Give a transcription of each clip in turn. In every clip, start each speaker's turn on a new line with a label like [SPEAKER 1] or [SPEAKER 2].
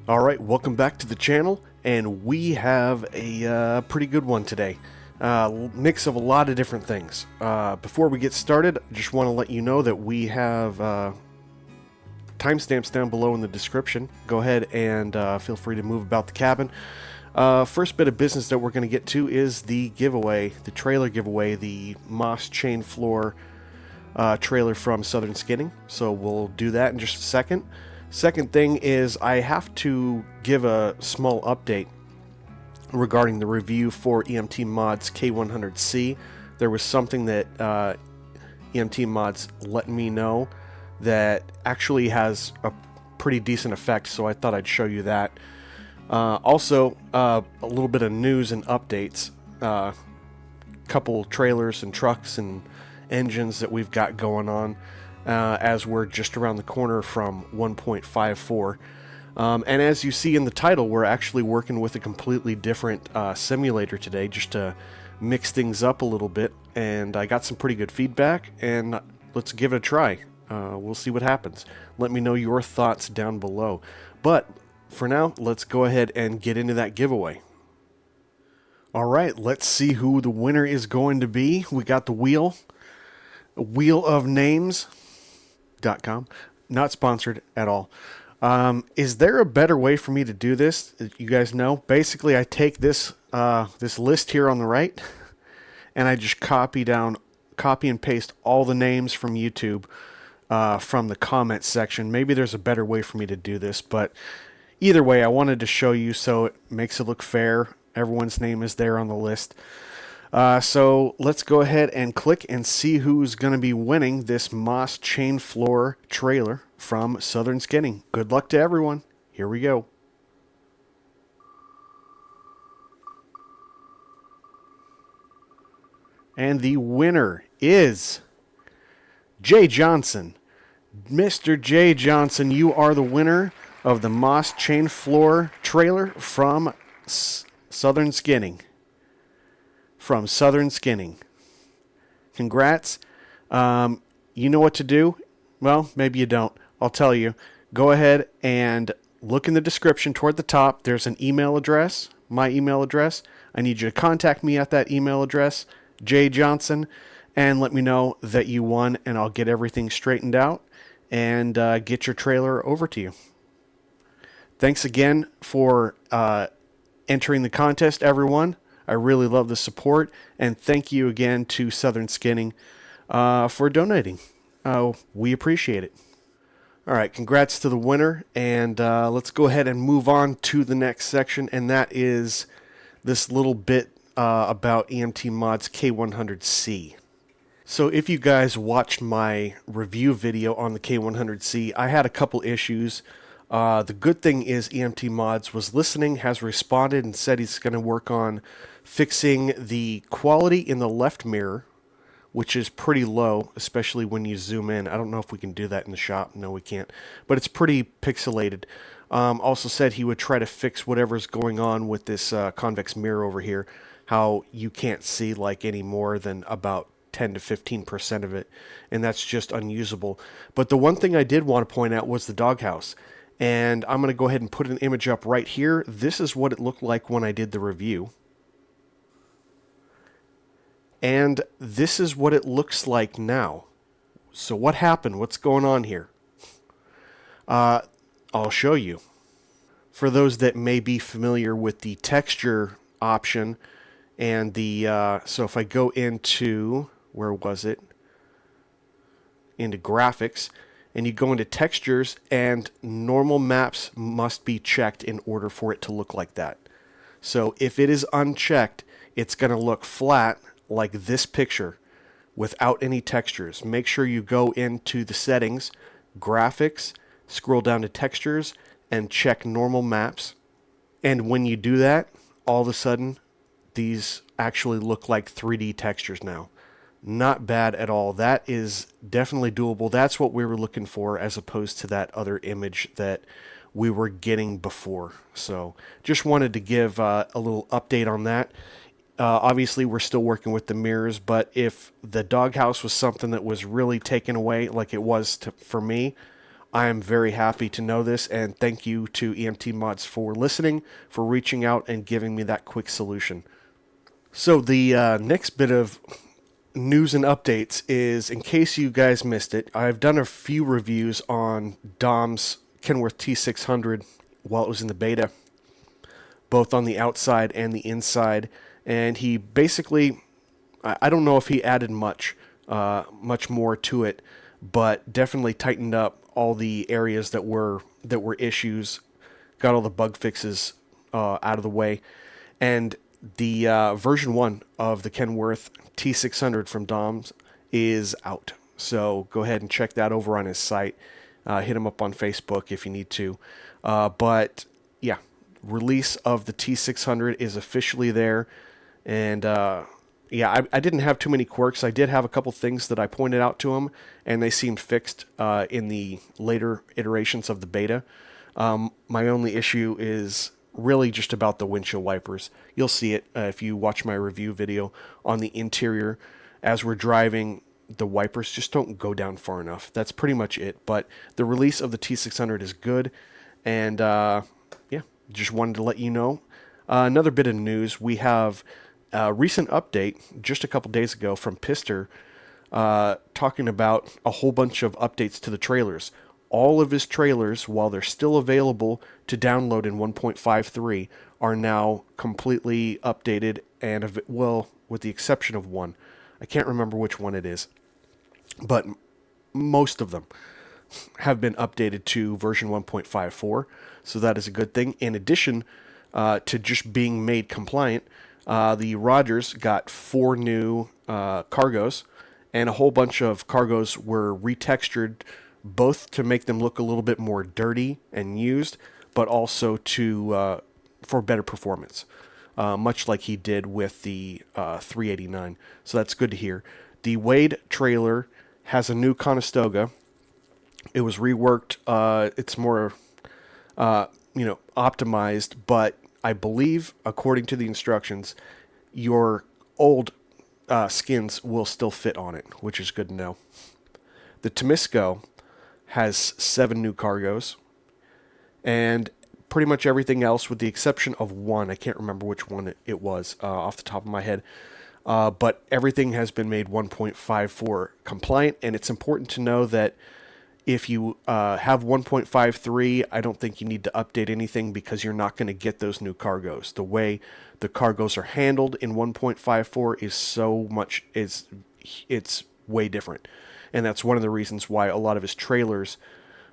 [SPEAKER 1] Alright, welcome back to the channel, and we have a pretty good one today. Mix of a lot of different things. Before we get started, I just want to let you know that we have timestamps down below in the description. Go ahead and feel free to move about the cabin. First bit of business that we're going to get to is the giveaway, the trailer giveaway, the Moss chain floor trailer from Southern Skinning. So we'll do that in just a second. Second thing is I have to give a small update regarding the review for EMT Mods K100c. There was something that EMT Mods let me know that actually has a pretty decent effect, so I thought I'd show you that. Also, a little bit of news and updates. Couple trailers and trucks and engines that we've got going on. As we're just around the corner from 1.54. And as you see in the title, we're actually working with a completely different simulator today just to mix things up a little bit. And I got some pretty good feedback, and let's give it a try. We'll see what happens. Let me know your thoughts down below. But for now, let's go ahead and get into that giveaway. Alright, let's see who the winner is going to be. We got the wheel of names. .com. Not sponsored at all. Is there a better way for me to do this? You guys know. Basically, I take this this list here on the right, and I just copy and paste all the names from YouTube from the comment section. Maybe there's a better way for me to do this, but either way, I wanted to show you so it makes it look fair. Everyone's name is there on the list. So let's go ahead and click and see who's going to be winning this Moss chain floor trailer from Southern Skinning. Good luck to everyone. Here we go. And the winner is Jay Johnson. Mr. Jay Johnson, you are the winner of the Moss chain floor trailer from Southern Skinning. From Southern Skinning. Congrats. You know what to do? Well, maybe you don't. I'll tell you. Go ahead and look in the description toward the top. There's an email address, my email address. I need you to contact me at that email address, Jay Johnson, and let me know that you won, and I'll get everything straightened out and get your trailer over to you. Thanks again for entering the contest, everyone. I really love the support, and thank you again to Southern Skinning for donating. We appreciate it. All right, congrats to the winner, and let's go ahead and move on to the next section, and that is this little bit about EMT Mods K100c. So if you guys watched my review video on the K100c, I had a couple issues. The good thing is EMT Mods was listening, has responded, and said he's going to work on fixing the quality in the left mirror, which is pretty low, especially when you zoom in. I don't know if we can do that in the shop. No, we can't. But it's pretty pixelated. Also said he would try to fix whatever's going on with this convex mirror over here, how you can't see like any more than about 10 to 15% of it, and that's just unusable. But the one thing I did want to point out was the doghouse. And I'm going to go ahead and put an image up right here. This is what it looked like when I did the review. And this is what it looks like now. So what happened? What's going on here? I'll show you. For those that may be familiar with the texture option and the... so if I go into... Where was it? Into graphics... And you go into textures, and normal maps must be checked in order for it to look like that. So if it is unchecked, it's going to look flat like this picture without any textures. Make sure you go into the settings, graphics, scroll down to textures, and check normal maps. And when you do that, all of a sudden, these actually look like 3D textures now. Not bad at all. That is definitely doable. That's what we were looking for as opposed to that other image that we were getting before. So just wanted to give a little update on that. Obviously, we're still working with the mirrors, but if the doghouse was something that was really taken away like it was for me, I am very happy to know this, and thank you to EMT Mods for listening, for reaching out and giving me that quick solution. So the next bit of news and updates is, in case you guys missed it, I've done a few reviews on Dom's Kenworth T600 while it was in the beta, both on the outside and the inside, and he basically, I don't know if he added much more to it, but definitely tightened up all the areas that were issues, got all the bug fixes out of the way, and the version 1 of the Kenworth T600 from Dom's is out. So go ahead and check that over on his site. Hit him up on Facebook if you need to. But yeah, release of the T600 is officially there. And yeah, I didn't have too many quirks. I did have a couple things that I pointed out to him, and they seemed fixed in the later iterations of the beta. My only issue is really just about the windshield wipers. You'll see it if you watch my review video on the interior. As we're driving, the wipers just don't go down far enough. That's pretty much it. But the release of the T600 is good, and yeah, just wanted to let you know. Another bit of news, we have a recent update just a couple days ago from Pister talking about a whole bunch of updates to the trailers. All of his trailers, while they're still available to download in 1.53, are now completely updated, and well, with the exception of one. I can't remember which one it is, but most of them have been updated to version 1.54, so that is a good thing. In addition to just being made compliant, the Rogers got 4 new cargos, and a whole bunch of cargos were retextured, both to make them look a little bit more dirty and used, but also to for better performance, much like he did with the 389. So that's good to hear. The Wade trailer has a new Conestoga. It was reworked. It's more, optimized, but I believe, according to the instructions, your old skins will still fit on it, which is good to know. The Temisco has 7 new cargos, and pretty much everything else, with the exception of one. I can't remember which one it was off the top of my head, but everything has been made 1.54 compliant, and it's important to know that if you have 1.53, I don't think you need to update anything, because you're not going to get those new cargos. The way the cargos are handled in 1.54 is it's way different. And that's one of the reasons why a lot of his trailers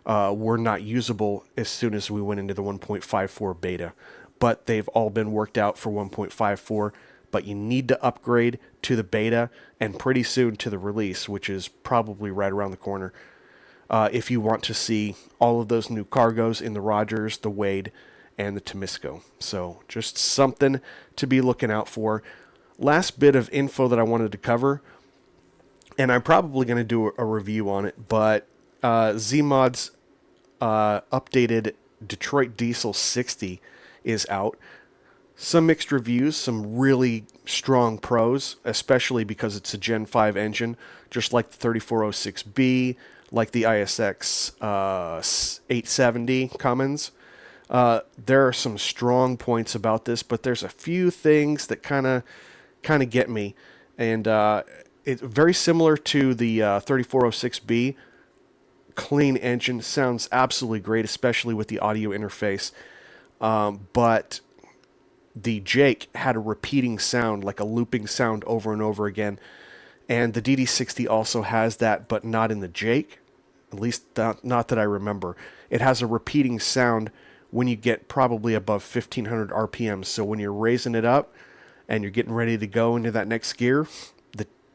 [SPEAKER 1] were not usable as soon as we went into the 1.54 beta. But they've all been worked out for 1.54. But you need to upgrade to the beta, and pretty soon to the release, which is probably right around the corner, if you want to see all of those new cargos in the Rogers, the Wade, and the Temisco. So just something to be looking out for. Last bit of info that I wanted to cover, and I'm probably going to do a review on it, but Z-Mod's updated Detroit Diesel 60 is out. Some mixed reviews, some really strong pros, especially because it's a Gen 5 engine, just like the 3406B, like the ISX 870 Cummins. There are some strong points about this, but there's a few things that kind of get me, and it's very similar to the 3406B. Clean engine, sounds absolutely great, especially with the audio interface. But the Jake had a repeating sound, like a looping sound over and over again. And the DD60 also has that, but not in the Jake. At least not that I remember. It has a repeating sound when you get probably above 1500 RPM. So when you're raising it up and you're getting ready to go into that next gear,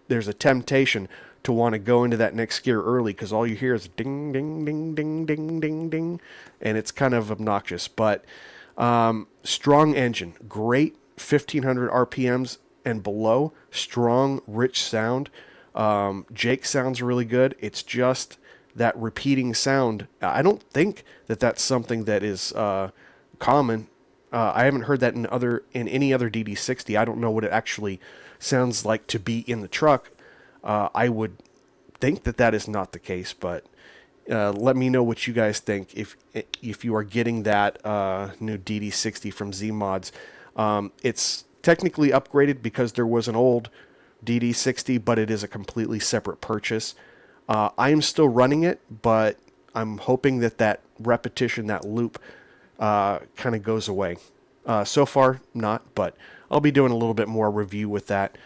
[SPEAKER 1] there's a temptation to want to go into that next gear early, because all you hear is ding, ding, ding, ding, ding, ding, ding, and it's kind of obnoxious. But strong engine, great 1500 RPMs and below, strong, rich sound. Jake sounds really good. It's just that repeating sound. I don't think that that's something that is common. I haven't heard that in any other DD60. I don't know what it actually sounds like to be in the truck. I would think that is not the case, but Let me know what you guys think if you are getting that new DD60 from Z Mods. It's technically upgraded because there was an old DD60, but it is a completely separate purchase. I am still running it, but I'm hoping that repetition, that loop, kind of goes away. So far, not, but I'll be doing a little bit more review with that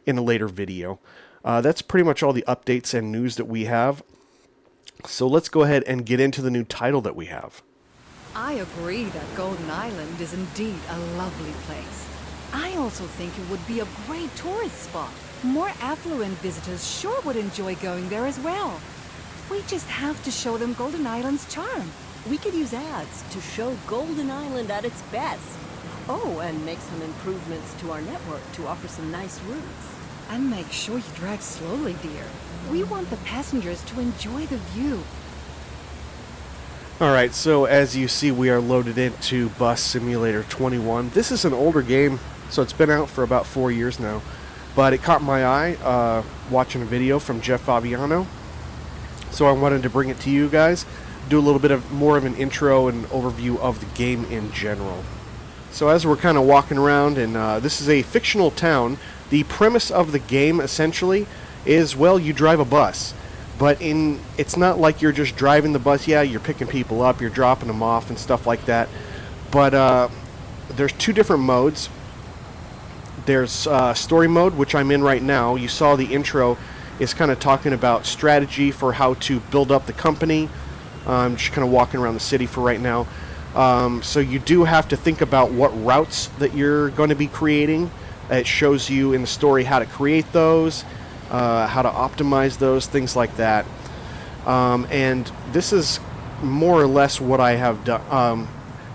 [SPEAKER 1] in a later video. That's pretty much all the updates and news that we have. So let's go ahead and get into the new title that we have.
[SPEAKER 2] I agree that Golden Island is indeed a lovely place. I also think it would be a great tourist spot. More affluent visitors sure would enjoy going there as well. We just have to show them Golden Island's charm.
[SPEAKER 3] We could use ads to show Golden Island at its best. Oh, and make some improvements to our network to offer some nice routes.
[SPEAKER 2] And make sure you drive slowly, dear. We want the passengers to enjoy the view.
[SPEAKER 1] Alright, so as you see, we are loaded into Bus Simulator 21. This is an older game, so it's been out for about 4 years now. But it caught my eye watching a video from Jeff Fabiano. So I wanted to bring it to you guys, do a little bit of more of an intro and overview of the game in general. So as we're kind of walking around, and this is a fictional town, the premise of the game essentially is, well, you drive a bus. But it's not like you're just driving the bus. Yeah, you're picking people up, you're dropping them off and stuff like that. But there's two different modes. There's story mode, which I'm in right now. You saw the intro is kind of talking about strategy for how to build up the company. I'm just kind of walking around the city for right now. So you do have to think about what routes that you're going to be creating. It shows you in the story how to create those, how to optimize those, things like that. And this is more or less what I have done.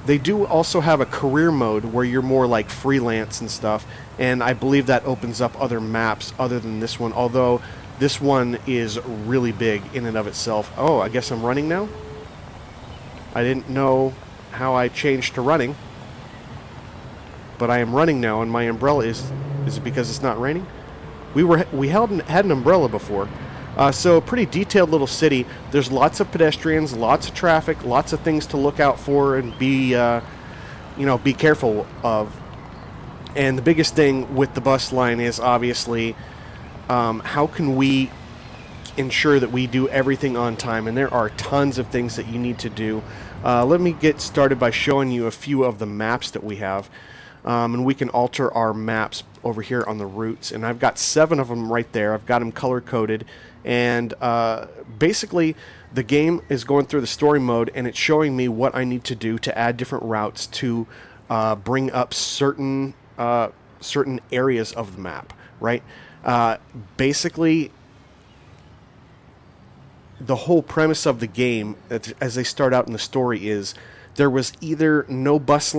[SPEAKER 1] They do also have a career mode where you're more like freelance and stuff, and I believe that opens up other maps other than this one, although this one is really big in and of itself. Oh, I guess I'm running now? I didn't know how I changed to running, but I am running now, and my umbrella is it because it's not raining? We had an umbrella before. So pretty detailed little city. There's lots of pedestrians, lots of traffic, lots of things to look out for and be careful of. And the biggest thing with the bus line is obviously how can we ensure that we do everything on time, and there are tons of things that you need to do. Let me get started by showing you a few of the maps that we have. And we can alter our maps over here on the routes, and I've got 7 of them right there. I've got them color coded, and basically the game is going through the story mode, and it's showing me what I need to do to add different routes to bring up certain areas of the map, right? Basically, the whole premise of the game, as they start out in the story, is there was either no bus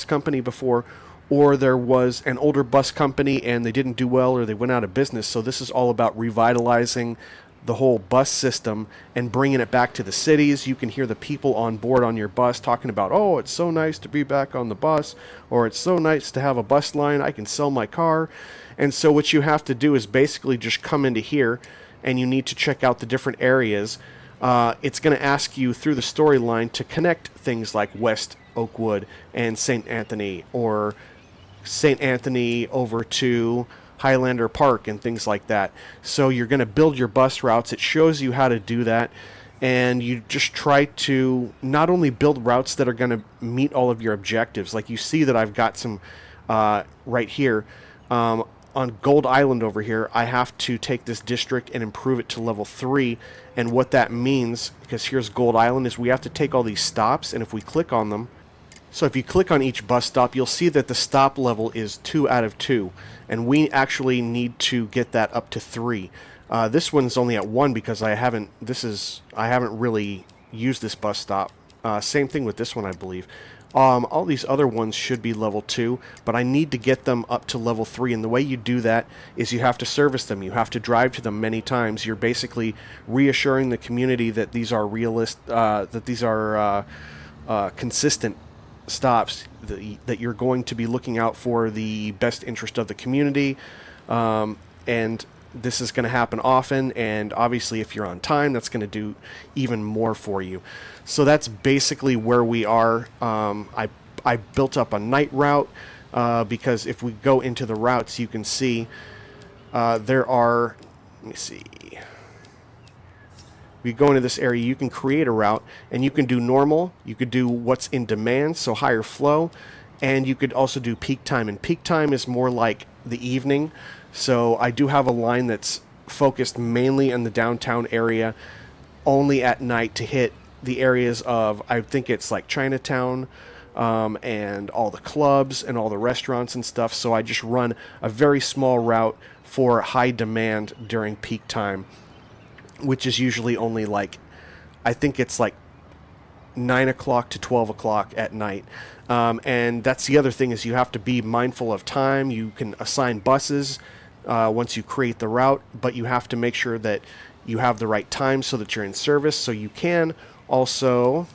[SPEAKER 1] company before, or there was an older bus company and they didn't do well or they went out of business. So this is all about revitalizing the whole bus system and bringing it back to the cities. You can hear the people on board on your bus talking about, oh, it's so nice to be back on the bus, or it's so nice to have a bus line, I can sell my car. And so what you have to do is basically just come into here, and you need to check out the different areas. It's going to ask you through the storyline to connect things like West Oakwood and St. Anthony, or St. Anthony over to Highlander Park and things like that. So you're going to build your bus routes. It shows you how to do that, and you just try to not only build routes that are going to meet all of your objectives. Like you see that I've got some right here. On Gold Island over here, I have to take this district and improve it to level 3. And what that means, because here's Gold Island, is we have to take all these stops, and if we click on them, so if you click on each bus stop, you'll see that the stop level is 2 out of 2, and we actually need to get that up to 3. This one's only at 1 because I haven't really used this bus stop. Same thing with this one, I believe. All these other ones should be level 2, but I need to get them up to level 3, and the way you do that is you have to service them. You have to drive to them many times. You're basically reassuring the community that these are consistent stops, that you're going to be looking out for the best interest of the community, and this is going to happen often, and obviously if you're on time, that's going to do even more for you. So that's basically where we are. I built up a night route because if we go into the routes, you can see there are, let me see, we go into this area, you can create a route, and you can do normal, you could do what's in demand, so higher flow, and you could also do peak time, and peak time is more like the evening. So I do have a line that's focused mainly in the downtown area, only at night, to hit the areas of, I think it's like Chinatown, and all the clubs and all the restaurants and stuff. So I just run a very small route for high demand during peak time, which is usually only like, I think it's like 9 o'clock to 12 o'clock at night. And that's the other thing, is you have to be mindful of time. You can assign buses once you create the route, but you have to make sure that you have the right time so that you're in service. So you can also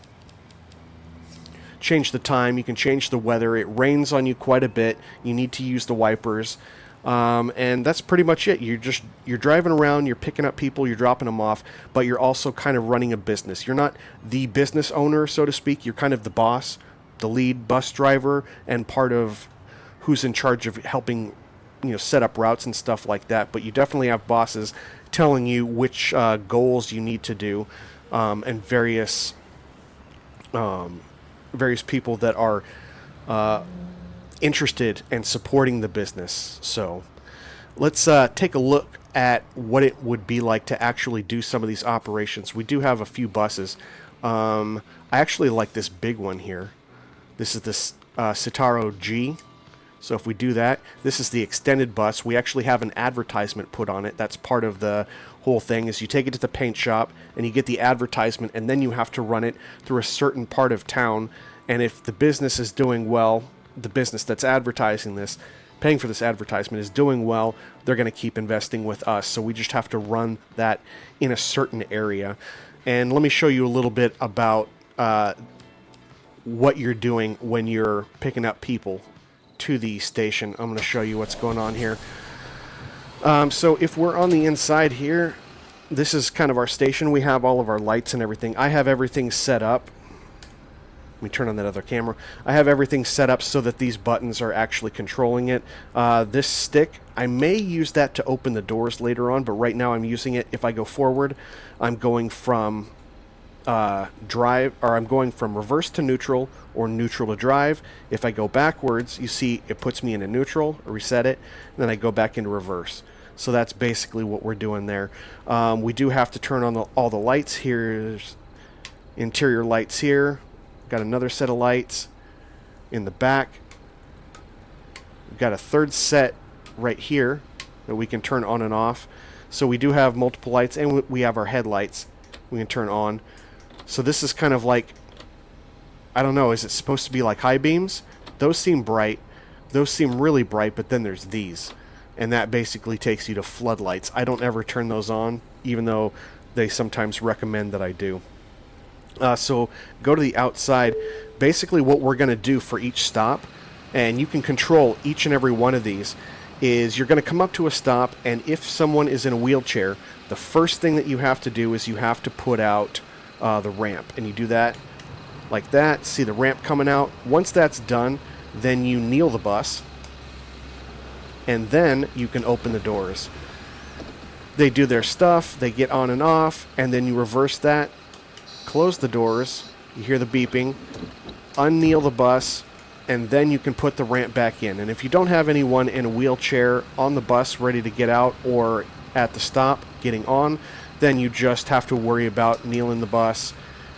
[SPEAKER 1] change the time. You can change the weather. It rains on you quite a bit. You need to use the wipers. And that's pretty much it. You're driving around, you're picking up people, you're dropping them off, but you're also kind of running a business. You're not the business owner, so to speak. You're kind of the boss, the lead bus driver, and part of who's in charge of helping, set up routes and stuff like that. But you definitely have bosses telling you which goals you need to do, and various people that are interested in supporting the business. So let's take a look at what it would be like to actually do some of these operations. We do have a few buses. I actually like this big one here. This is this Citaro G. So if we do that, this is the extended bus. We actually have an advertisement put on it. That's part of the whole thing, is you take it to the paint shop and you get the advertisement, and then you have to run it through a certain part of town. And if the business is doing well, the business that's advertising this, paying for this advertisement, is doing well, they're going to keep investing with us. So we just have to run that in a certain area. And let me show you a little bit about what you're doing when you're picking up people to the station. I'm going to show you what's going on here. So if we're on the inside here, this is kind of our station. We have all of our lights and everything. I have everything set up. Let me turn on that other camera. I have everything set up so that these buttons are actually controlling it. This stick, I may use that to open the doors later on, but right now I'm using it. If I go forward, I'm going from I'm going from reverse to neutral, or neutral to drive. If I go backwards, you see it puts me into neutral, reset it, and then I go back into reverse. So that's basically what we're doing there. We do have to turn on all the lights. Here's interior lights here. Got another set of lights in the back. We've got a third set right here that we can turn on and off. So we do have multiple lights, and we have our headlights we can turn on. So this is kind of like, I don't know, is it supposed to be like high beams? Those seem bright. Those seem really bright, but then there's these. And that basically takes you to floodlights. I don't ever turn those on, even though they sometimes recommend that I do. So go to the outside. Basically what we're going to do for each stop, and you can control each and every one of these, is you're going to come up to a stop, and if someone is in a wheelchair, the first thing that you have to do is you have to put out the ramp. And you do that like that. See the ramp coming out? Once that's done, then you kneel the bus, and then you can open the doors. They do their stuff, they get on and off, and then you reverse that, close the doors, you hear the beeping, unkneel the bus, and then you can put the ramp back in. And if you don't have anyone in a wheelchair on the bus ready to get out, or at the stop getting on, then you just have to worry about kneeling the bus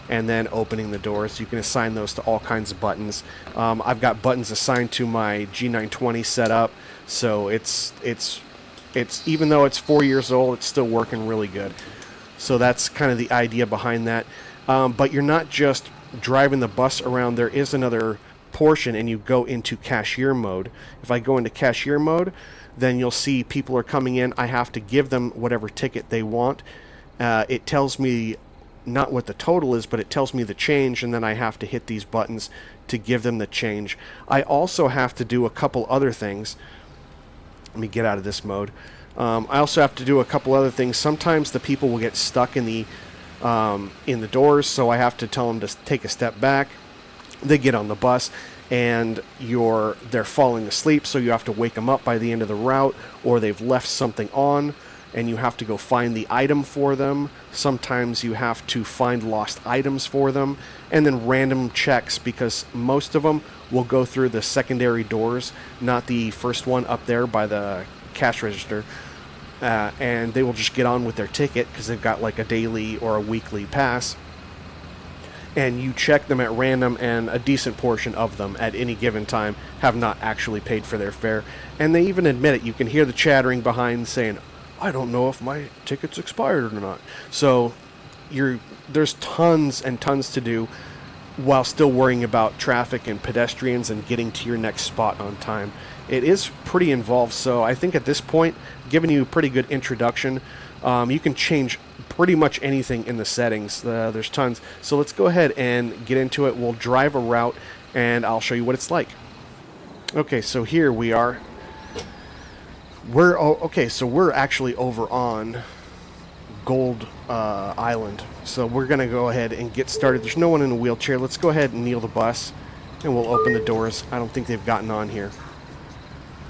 [SPEAKER 1] and then opening the doors. You can assign those to all kinds of buttons. I've got buttons assigned to my G920 setup, so it's even though it's 4 years old, it's still working really good. So that's kind of the idea behind that. But you're not just driving the bus around. There is another portion, and you go into cashier mode. If I go into cashier mode, then you'll see people are coming in. I have to give them whatever ticket they want. It tells me not what the total is, but it tells me the change, and then I have to hit these buttons to give them the change. I also have to do a couple other things. Let me get out of this mode. I also have to do a couple other things. Sometimes the people will get stuck in the doors, so I have to tell them to take a step back. They get on the bus, and they're falling asleep, so you have to wake them up by the end of the route, or they've left something on, and you have to go find the item for them. Sometimes you have to find lost items for them, and then random checks, because most of them will go through the secondary doors, not the first one up there by the cash register. And they will just get on with their ticket because they've got like a daily or a weekly pass. And you check them at random, and a decent portion of them at any given time have not actually paid for their fare. And they even admit it. You can hear the chattering behind saying, I don't know if my ticket's expired or not. So there's tons and tons to do while still worrying about traffic and pedestrians and getting to your next spot on time. It is pretty involved, so I think at this point, giving you a pretty good introduction, you can change pretty much anything in the settings. There's tons. So let's go ahead and get into it. We'll drive a route, and I'll show you what it's like. Okay, so here we are. So we're actually over on Gold Island. So we're going to go ahead and get started. There's no one in a wheelchair. Let's go ahead and kneel the bus, and we'll open the doors. I don't think they've gotten on here.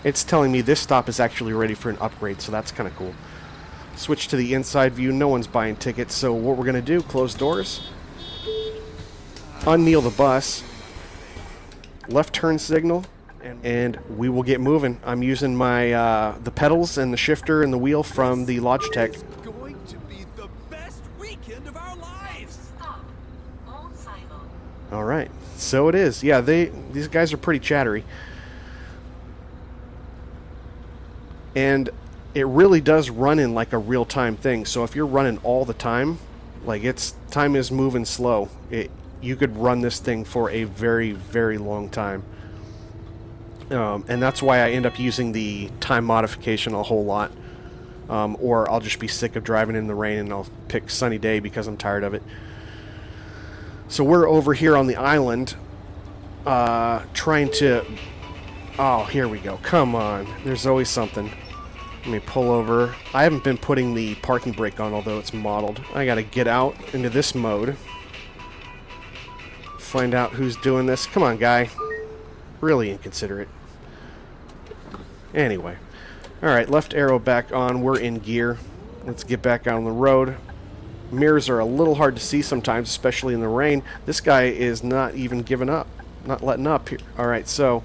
[SPEAKER 1] It's telling me this stop is actually ready for an upgrade, so that's kind of cool. Switch to the inside view. No one's buying tickets, so what we're going to do, close doors, unkneel the bus, left turn signal, and we will get moving. I'm using my the pedals and the shifter and the wheel from the Logitech.
[SPEAKER 4] It's going to be the best weekend of our lives.
[SPEAKER 1] All right, so it is. Yeah, these guys are pretty chattery. And it really does run in like a real-time thing. So if you're running all the time, like time is moving slow. You could run this thing for a very, very long time. And that's why I end up using the time modification a whole lot. Or I'll just be sick of driving in the rain and I'll pick sunny day because I'm tired of it. So we're over here on the island trying to... Oh, here we go. Come on. There's always something. Let me pull over. I haven't been putting the parking brake on, although it's modeled. I gotta get out into this mode. Find out who's doing this. Come on, guy. Really inconsiderate. Anyway. Alright, left arrow back on. We're in gear. Let's get back out on the road. Mirrors are a little hard to see sometimes, especially in the rain. This guy is not even giving up. Not letting up here. Alright, so...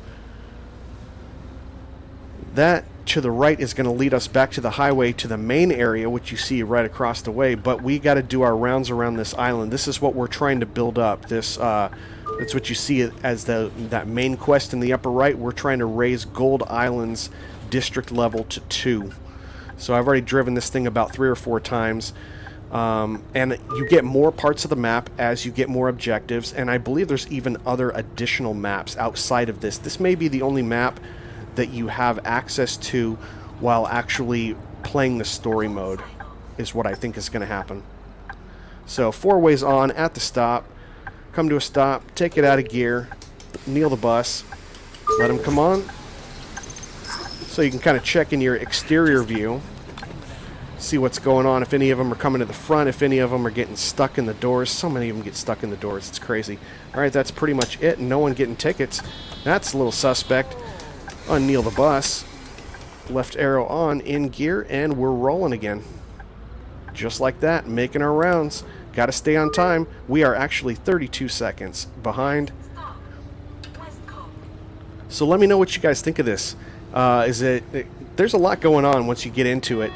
[SPEAKER 1] that to the right is going to lead us back to the highway to the main area, which you see right across the way, but we got to do our rounds around this island. This is what we're trying to build up. That's what you see as that main quest in the upper right. We're trying to raise Gold Island's district level to 2. So I've already driven this thing about 3 or 4 times. And you get more parts of the map as you get more objectives, and I believe there's even other additional maps outside of this. This may be the only map that you have access to while actually playing the story mode, is what I think is going to happen. So 4 ways on at the stop, come to a stop, take it out of gear, kneel the bus, let them come on, so you can kind of check in your exterior view, see what's going on, if any of them are coming to the front, if any of them are getting stuck in the doors. So many of them get stuck in the doors, it's crazy. Alright, that's pretty much it. No one getting tickets. That's a little suspect. Unkneel the bus, left arrow on, in gear, and we're rolling again. Just like that, making our rounds. Got to stay on time. We are actually 32 seconds behind. So let me know what you guys think of this. There's a lot going on once you get into it,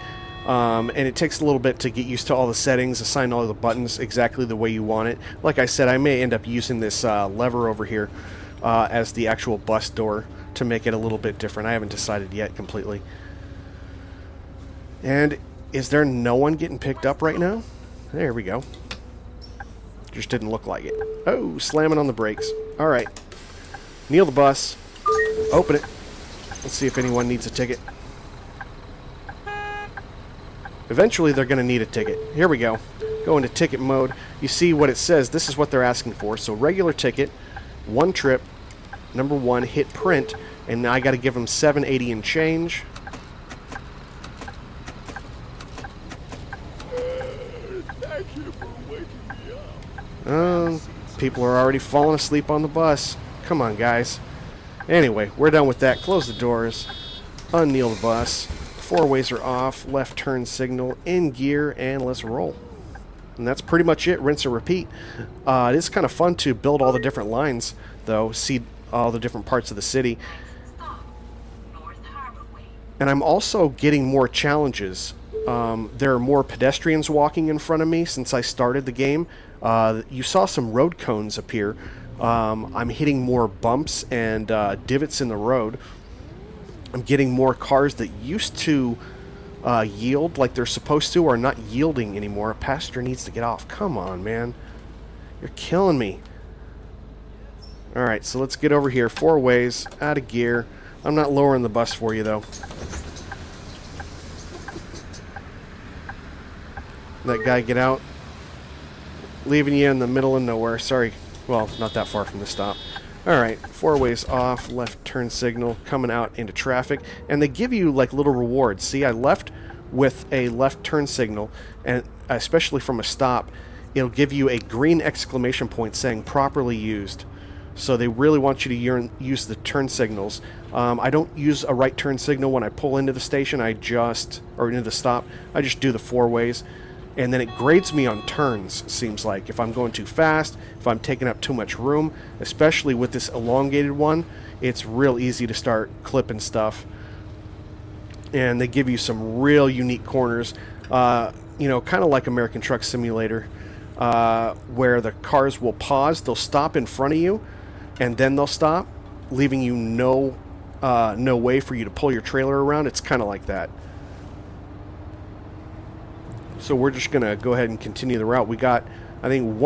[SPEAKER 1] and it takes a little bit to get used to all the settings, assign all the buttons exactly the way you want it. Like I said, I may end up using this lever over here as the actual bus door to make it a little bit different. I haven't decided yet completely. And is there no one getting picked up right now? There we go. Just didn't look like it. Oh, slamming on the brakes. Alright. Kneel the bus. Open it. Let's see if anyone needs a ticket. Eventually they're going to need a ticket. Here we go. Go into ticket mode. You see what it says. This is what they're asking for. So regular ticket, 1 trip, number 1, hit print, and now I got to give them $7.80 and change.
[SPEAKER 4] Thank you for waking me up.
[SPEAKER 1] People are already falling asleep on the bus. Come on, guys. Anyway, we're done with that. Close the doors. Unkneel the bus. Four ways are off. Left turn signal. In gear. And let's roll. And that's pretty much it. Rinse and repeat. It is kind of fun to build all the different lines, though. See all the different parts of the city. And I'm also getting more challenges. There are more pedestrians walking in front of me since I started the game. You saw some road cones appear. I'm hitting more bumps and divots in the road. I'm getting more cars that used to yield like they're supposed to are not yielding anymore. A passenger needs to get off. Come on, man. You're killing me. Alright, so let's get over here. Four ways, out of gear. I'm not lowering the bus for you, though. That guy get out. Leaving you in the middle of nowhere. Sorry. Well, not that far from the stop. Alright, four ways off, left turn signal, coming out into traffic. And they give you like little rewards. See, I left with a left turn signal, and especially from a stop, it'll give you a green exclamation point saying properly used. So they really want you to use the turn signals. I don't use a right turn signal when I pull into the station. Or into the stop. I just do the four ways. And then it grades me on turns, seems like. If I'm going too fast, if I'm taking up too much room, especially with this elongated one, it's real easy to start clipping stuff. And they give you some real unique corners, you know, kind of like American Truck Simulator, where the cars will pause, they'll stop in front of you, and then they'll stop, leaving you no way for you to pull your trailer around. It's kind of like that. So we're just going to go ahead and continue the route. We got, I think,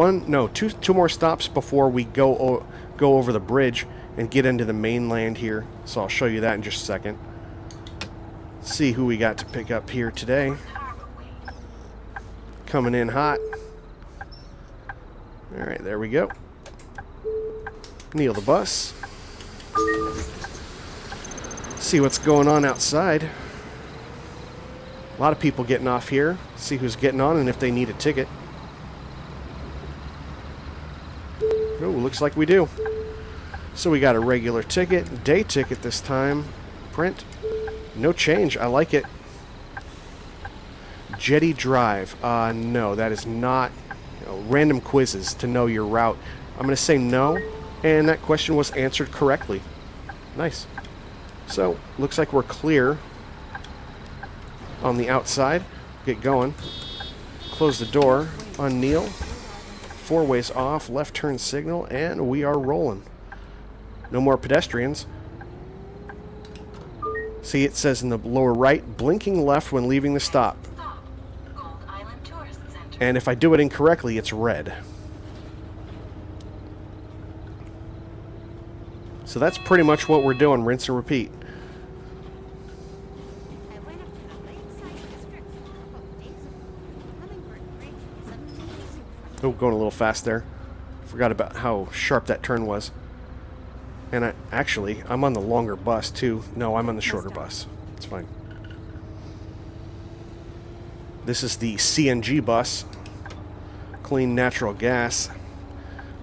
[SPEAKER 1] two more stops before we go over the bridge and get into the mainland here. So I'll show you that in just a second. Let's see who we got to pick up here today. Coming in hot. Alright, there we go. Kneel the bus. See what's going on outside. A lot of people getting off here. See who's getting on and if they need a ticket. Oh, looks like we do. So we got a regular ticket, day ticket this time. Print. No change. I like it. Jetty Drive. No, that is not random quizzes to know your route. I'm going to say no, and that question was answered correctly. Nice. So, looks like we're clear on the outside. Get going. Close the door. Unkneel. Four ways off. Left turn signal. And we are rolling. No more pedestrians. See, it says in the lower right, blinking left when leaving the stop. And if I do it incorrectly, it's red. So that's pretty much what we're doing. Rinse and repeat. Oh, going a little fast there. Forgot about how sharp that turn was. And I'm on the longer bus, too. No, I'm on the shorter bus. It's fine. This is the CNG bus. Clean natural gas.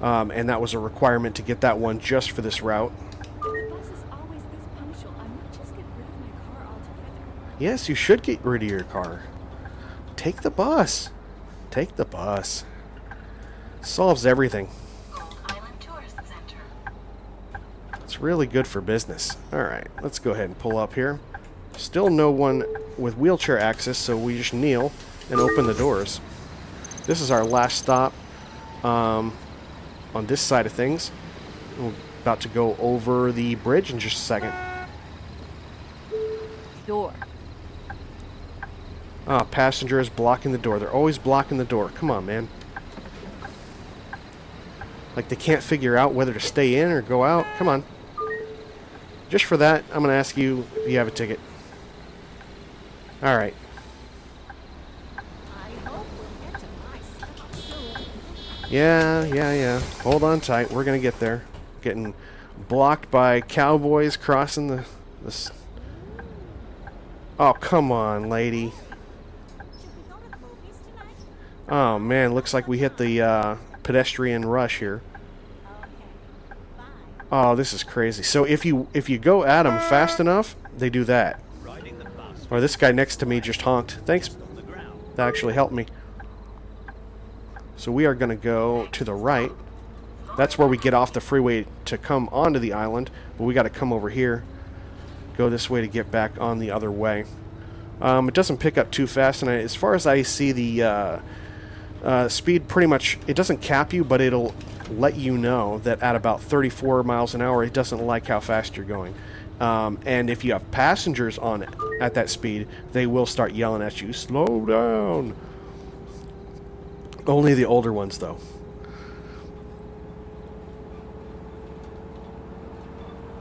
[SPEAKER 1] And that was a requirement to get that one just for this route.
[SPEAKER 3] The bus is always this punctual. I might just get rid of my car altogether.
[SPEAKER 1] Yes, you should get rid of your car. Take the bus. Take the bus. Solves everything. It's really good for business. Alright, let's go ahead and pull up here. Still no one with wheelchair access, so we just kneel and open the doors. This is our last stop on this side of things. We're about to go over the bridge in just a second.
[SPEAKER 3] Door.
[SPEAKER 1] Passenger is blocking the door. They're always blocking the door. Come on, man. Like they can't figure out whether to stay in or go out. Come on. Just for that, I'm going to ask you if you have a ticket. Alright.
[SPEAKER 3] I hope we'll get to my stop soon.
[SPEAKER 1] Yeah. Hold on tight. We're going to get there. Getting blocked by cowboys crossing the... Oh, come on, lady.
[SPEAKER 3] Should we go to the movies tonight?
[SPEAKER 1] Oh man, looks like we hit the pedestrian rush here. Oh, this is crazy. So if you go at them fast enough, they do that. Or this guy next to me just honked. Thanks. That actually helped me. So we are going to go to the right. That's where we get off the freeway to come onto the island. But we got to come over here. Go this way to get back on the other way. It doesn't pick up too fast. And as far as I see, the speed pretty much, it doesn't cap you, but it'll let you know that at about 34 miles an hour, it doesn't like how fast you're going. And if you have passengers on it at that speed, they will start yelling at you, slow down. Only the older ones, though.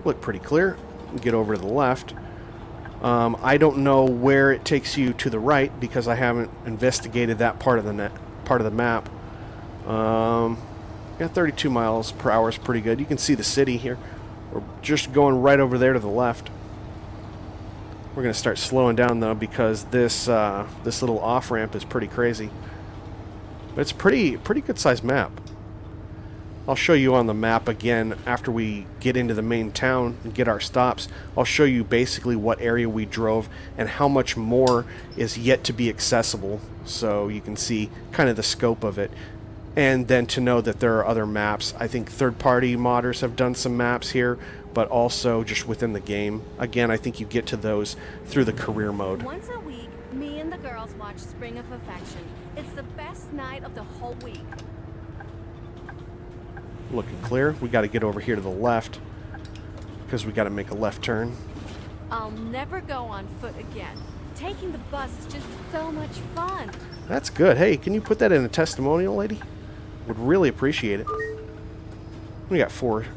[SPEAKER 1] Look pretty clear. Get over to the left. I don't know where it takes you to the right because I haven't investigated that part of the map. Yeah, 32 miles per hour is pretty good. You can see the city here. We're just going right over there to the left. We're going to start slowing down though because this little off ramp is pretty crazy. But it's pretty good sized map. I'll show you on the map again after we get into the main town and get our stops. I'll show you basically what area we drove and how much more is yet to be accessible, so you can see kind of the scope of it. And then to know that there are other maps. I think third-party modders have done some maps here, but also just within the game. Again, I think you get to those through the career mode.
[SPEAKER 3] Once a week, me and the girls watch Spring of Affection. It's the best night of the whole week.
[SPEAKER 1] Looking clear. We got to get over here to the left because we got to make a left turn.
[SPEAKER 3] I'll never go on foot again. Taking the bus is just so much fun.
[SPEAKER 1] That's good. Hey, can you put that in a testimonial, lady? Would really appreciate it. We got four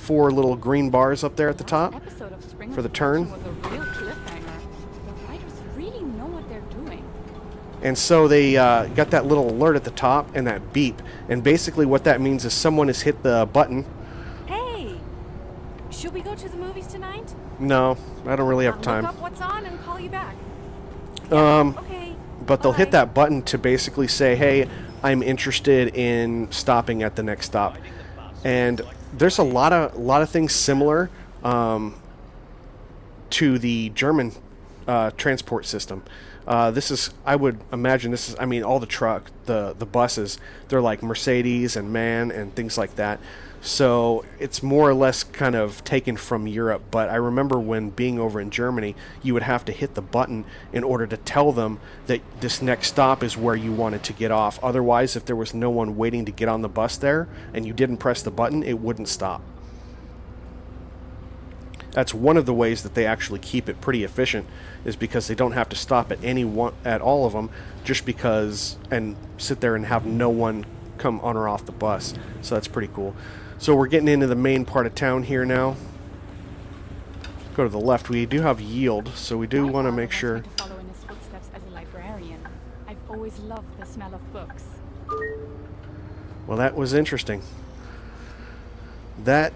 [SPEAKER 1] little green bars up there at the top for the turn.
[SPEAKER 5] Was a real cliffhanger. The writers really know what they're doing.
[SPEAKER 1] And so they got that little alert at the top and that beep. And basically what that means is someone has hit the button.
[SPEAKER 3] Hey, should we go to the movies tonight?
[SPEAKER 1] No, I don't really have
[SPEAKER 3] I'll
[SPEAKER 1] time.
[SPEAKER 3] look up what's on and call you back.
[SPEAKER 1] Okay. But they'll hit
[SPEAKER 3] Bye.
[SPEAKER 1] that button to basically say, hey, I'm interested in stopping at the next stop. And there's a lot of things similar to the German transport system. This is, I would imagine this is, I mean, all the buses, they're like Mercedes and MAN and things like that. So it's more or less kind of taken from Europe. But I remember when being over in Germany, you would have to hit the button in order to tell them that this next stop is where you wanted to get off. Otherwise, if there was no one waiting to get on the bus there and you didn't press the button, it wouldn't stop. That's one of the ways that they actually keep it pretty efficient, is because they don't have to stop at all of them just because, and sit there and have no one come on or off the bus. So that's pretty cool. So we're getting into the main part of town here now. Go to the left. We do have yield, so we do want to make sure.
[SPEAKER 5] To follow in his footsteps as a librarian. I've always loved the smell of books.
[SPEAKER 1] Well, that was interesting. They're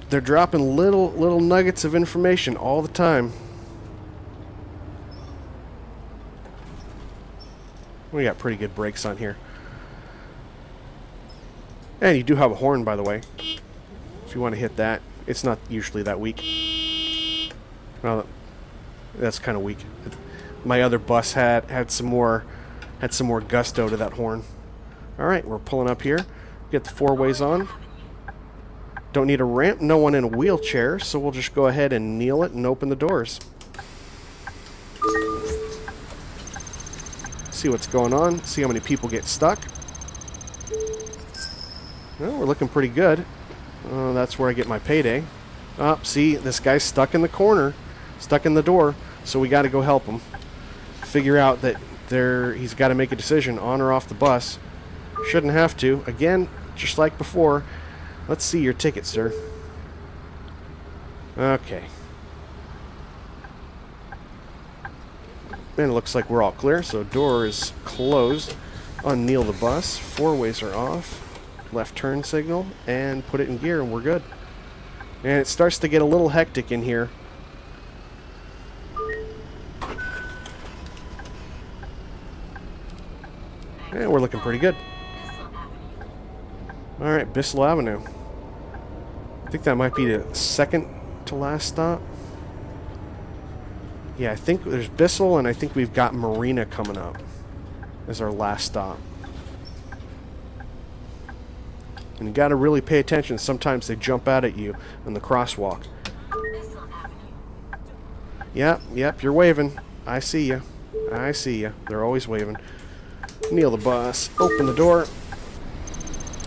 [SPEAKER 1] dropping little nuggets of information all the time. We got pretty good brakes on here. And you do have a horn, by the way, if you want to hit that. It's not usually that weak. Well, that's kind of weak. My other bus had some more gusto to that horn. All right, we're pulling up here. Get the four ways on. Don't need a ramp, no one in a wheelchair, so we'll just go ahead and kneel it and open the doors. See what's going on, see how many people get stuck. Well, we're looking pretty good. That's where I get my payday. See, this guy's stuck in the corner, stuck in the door, so we got to go help him. Figure out that he's got to make a decision on or off the bus. Shouldn't have to. Again, just like before. Let's see your ticket, sir. Okay. And it looks like we're all clear, so door is closed. Unkneel the bus. Four ways are off. Left turn signal, and put it in gear, and we're good. And it starts to get a little hectic in here. Yeah, we're looking pretty good. Alright, Bissell Avenue. I think that might be the second to last stop. Yeah, I think there's Bissell, and I think we've got Marina coming up as our last stop. And you got to really pay attention. Sometimes they jump out at you in the crosswalk. Yep, you're waving. I see you. I see you. They're always waving. Kneel the bus. Open the door.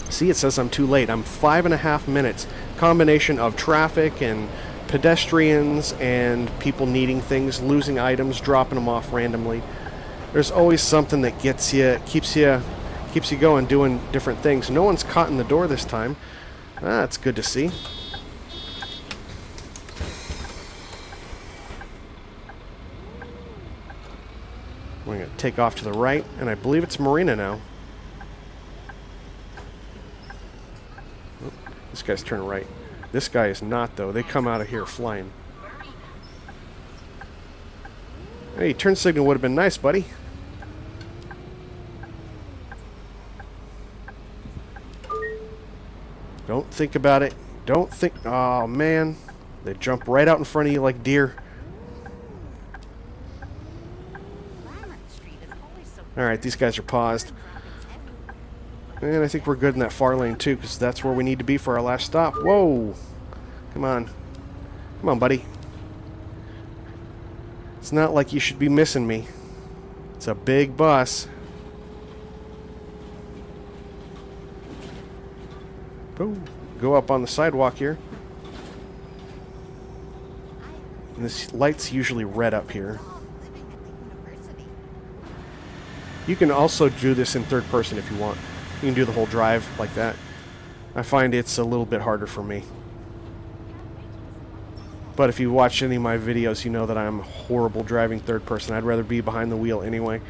[SPEAKER 1] See, it says I'm too late. I'm 5.5 minutes. Combination of traffic and pedestrians and people needing things, losing items, dropping them off randomly. There's always something that gets you, keeps you going, doing different things. No one's caught in the door this time. That's good to see. We're going to take off to the right, and I believe it's Marina now. Oh, this guy's turning right. This guy is not, though. They come out of here flying. Hey, turn signal would have been nice, buddy. Don't think about it. Don't think... Oh, man. They jump right out in front of you like deer. Alright, these guys are paused. And I think we're good in that far lane, too, because that's where we need to be for our last stop. Whoa! Come on. Come on, buddy. It's not like you should be missing me. It's a big bus. Boom. Go up on the sidewalk here. And this light's usually red up here. You can also do this in third person if you want. You can do the whole drive like that. I find it's a little bit harder for me. But if you watch any of my videos, you know that I'm horrible driving third person. I'd rather be behind the wheel anyway.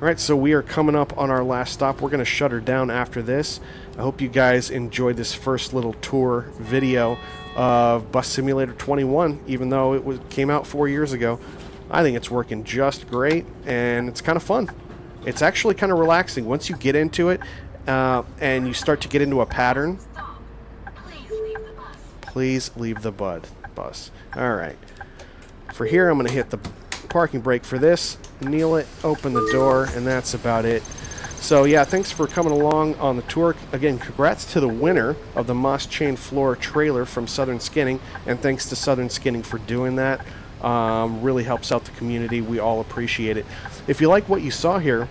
[SPEAKER 1] Alright, so we are coming up on our last stop. We're going to shut her down after this. I hope you guys enjoyed this first little tour video of Bus Simulator 21, even though it came out 4 years ago. I think it's working just great, and it's kind of fun. It's actually kind of relaxing. Once you get into it and you start to get into a pattern, please leave the bus. Alright. For here, I'm going to hit the parking brake for this, kneel it, open the door, and that's about it. So yeah, thanks for coming along on the tour. Again, congrats to the winner of the Moss Chain Floor trailer from Southern Skinning, and thanks to Southern Skinning for doing that. Really helps out the community. We all appreciate it. If you like what you saw here,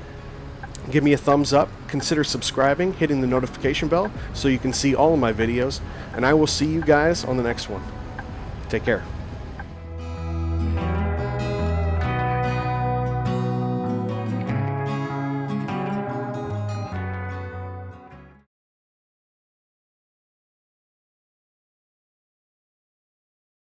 [SPEAKER 1] give me a thumbs up. Consider subscribing, hitting the notification bell so you can see all of my videos, and I will see you guys on the next one. Take care.